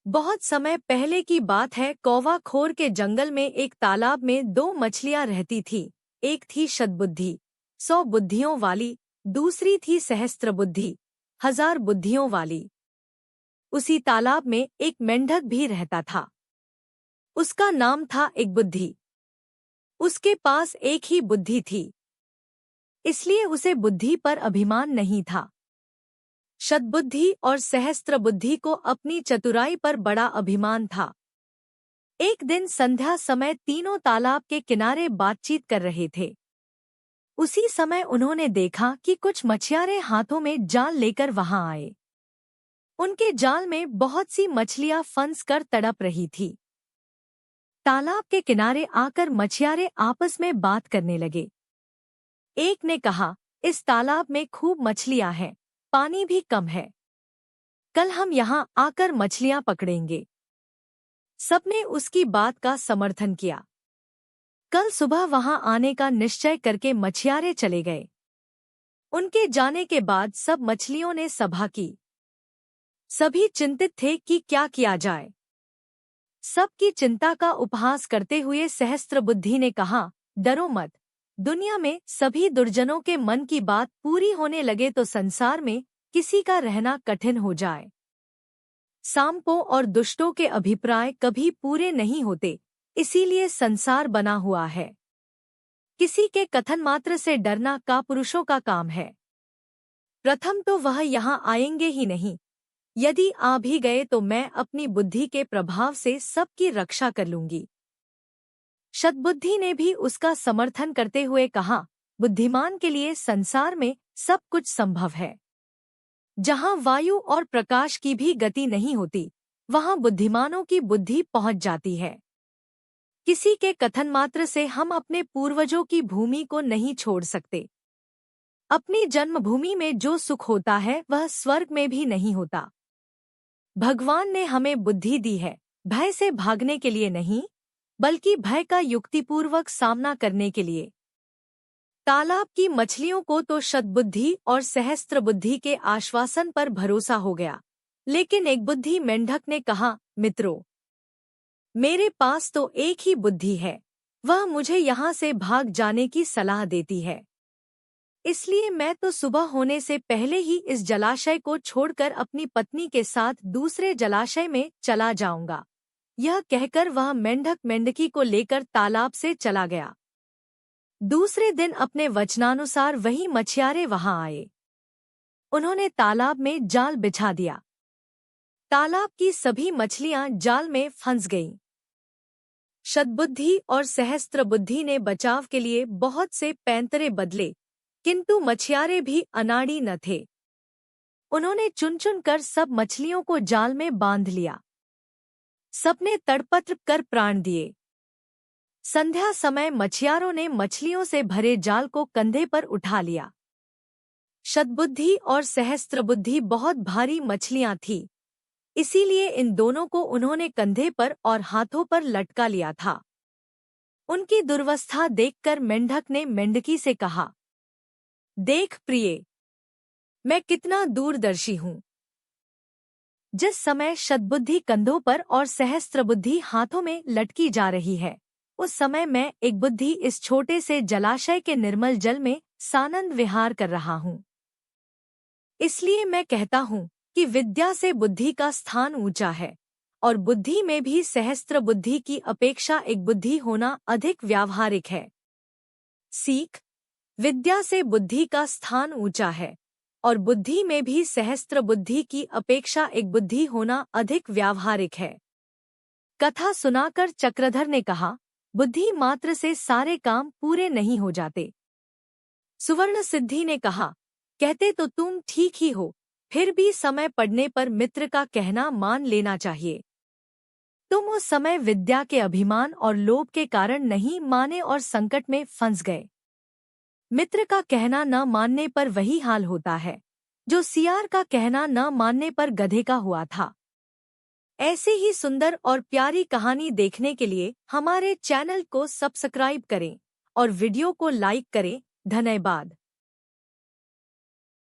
बहुत समय पहले की बात है। कौवा के जंगल में एक तालाब में दो मछलियां रहती थी। एक थी शतबुद्धि, 100 बुद्धियों वाली। दूसरी थी सहस्त्र बुद्धि, 1000 बुद्धियों वाली। उसी तालाब में एक मेंढक भी रहता था। उसका नाम था एक बुद्धि। उसके पास एक ही बुद्धि थी, इसलिए उसे बुद्धि पर अभिमान नहीं था। शतबुद्धि और सहस्त्र बुद्धि को अपनी चतुराई पर बड़ा अभिमान था। एक दिन संध्या समय तीनों तालाब के किनारे बातचीत कर रहे थे। उसी समय उन्होंने देखा कि कुछ मछियारे हाथों में जाल लेकर वहां आए। उनके जाल में बहुत सी मछलियां फंस कर तड़प रही थी। तालाब के किनारे आकर मछियारे आपस में बात करने लगे। एक ने कहा, इस तालाब में खूब मछलियां हैं, पानी भी कम है। कल हम यहाँ आकर मछलियां पकड़ेंगे। सबने उसकी बात का समर्थन किया। कल सुबह वहां आने का निश्चय करके मछियारे चले गए। उनके जाने के बाद सब मछलियों ने सभा की। सभी चिंतित थे कि क्या किया जाए। सबकी चिंता का उपहास करते हुए सहस्त्रबुद्धि ने कहा, डरो मत। दुनिया में सभी दुर्जनों के मन की बात पूरी होने लगे तो संसार में किसी का रहना कठिन हो जाए। सांपों और दुष्टों के अभिप्राय कभी पूरे नहीं होते, इसीलिए संसार बना हुआ है। किसी के कथन मात्र से डरना कापुरुषों का काम है। प्रथम तो वह यहाँ आएंगे ही नहीं। यदि आ भी गए तो मैं अपनी बुद्धि के प्रभाव से सबकी रक्षा कर लूंगी। शतबुद्धि ने भी उसका समर्थन करते हुए कहा, बुद्धिमान के लिए संसार में सब कुछ संभव है। जहाँ वायु और प्रकाश की भी गति नहीं होती, वहाँ बुद्धिमानों की बुद्धि पहुँच जाती है। किसी के कथन मात्र से हम अपने पूर्वजों की भूमि को नहीं छोड़ सकते। अपनी जन्मभूमि में जो सुख होता है वह स्वर्ग में भी नहीं होता। भगवान ने हमें बुद्धि दी है, भय से भागने के लिए नहीं, बल्कि भय का युक्तिपूर्वक सामना करने के लिए। तालाब की मछलियों को तो शतबुद्धि और सहस्त्र बुद्धि के आश्वासन पर भरोसा हो गया, लेकिन एक बुद्धि मेंढक ने कहा, मित्रों, मेरे पास तो एक ही बुद्धि है, वह मुझे यहाँ से भाग जाने की सलाह देती है। इसलिए मैं तो सुबह होने से पहले ही इस जलाशय को छोड़कर अपनी पत्नी के साथ दूसरे जलाशय में चला जाऊंगा। यह कहकर वह मेंढक मेंढकी को लेकर तालाब से चला गया। दूसरे दिन अपने वचनानुसार वही मछियारे वहां आए। उन्होंने तालाब में जाल बिछा दिया। तालाब की सभी मछलियां जाल में फंस गईं। शतबुद्धि और सहस्त्र बुद्धि ने बचाव के लिए बहुत से पैंतरे बदले, किंतु मछियारे भी अनाड़ी न थे। उन्होंने चुन चुन कर सब मछलियों को जाल में बांध लिया। सबने तड़पत्र कर प्राण दिए। संध्या समय मछियारों ने मछलियों से भरे जाल को कंधे पर उठा लिया। शतबुद्धि और सहस्त्रबुद्धि बहुत भारी मछलियां थीं, इसीलिए इन दोनों को उन्होंने कंधे पर और हाथों पर लटका लिया था। उनकी दुर्वस्था देखकर मेंढक ने मेंढकी से कहा, देख प्रिय, मैं कितना दूरदर्शी हूँ। जिस समय शतबुद्धि कंधों पर और सहस्त्रबुद्धि हाथों में लटकी जा रही है, उस समय मैं एक बुद्धि इस छोटे से जलाशय के निर्मल जल में सानंद विहार कर रहा हूँ। इसलिए मैं कहता हूँ कि विद्या से बुद्धि का स्थान ऊंचा है, और बुद्धि में भी सहस्त्र बुद्धि की अपेक्षा एक बुद्धि होना अधिक व्यावहारिक है। सीख, विद्या से बुद्धि का स्थान ऊंचा है, और बुद्धि में भी सहस्त्र बुद्धि की अपेक्षा एक बुद्धि होना अधिक व्यावहारिक है। कथा सुनाकर चक्रधर ने कहा, बुद्धि मात्र से सारे काम पूरे नहीं हो जाते। सुवर्ण सिद्धि ने कहा, कहते तो तुम ठीक ही हो, फिर भी समय पड़ने पर मित्र का कहना मान लेना चाहिए। तुम उस समय विद्या के अभिमान और लोभ के कारण नहीं माने और संकट में फंस गए। मित्र का कहना न मानने पर वही हाल होता है जो सियार का कहना न मानने पर गधे का हुआ था। ऐसे ही सुंदर और प्यारी कहानी देखने के लिए हमारे चैनल को सब्सक्राइब करें और वीडियो को लाइक करें। धन्यवाद।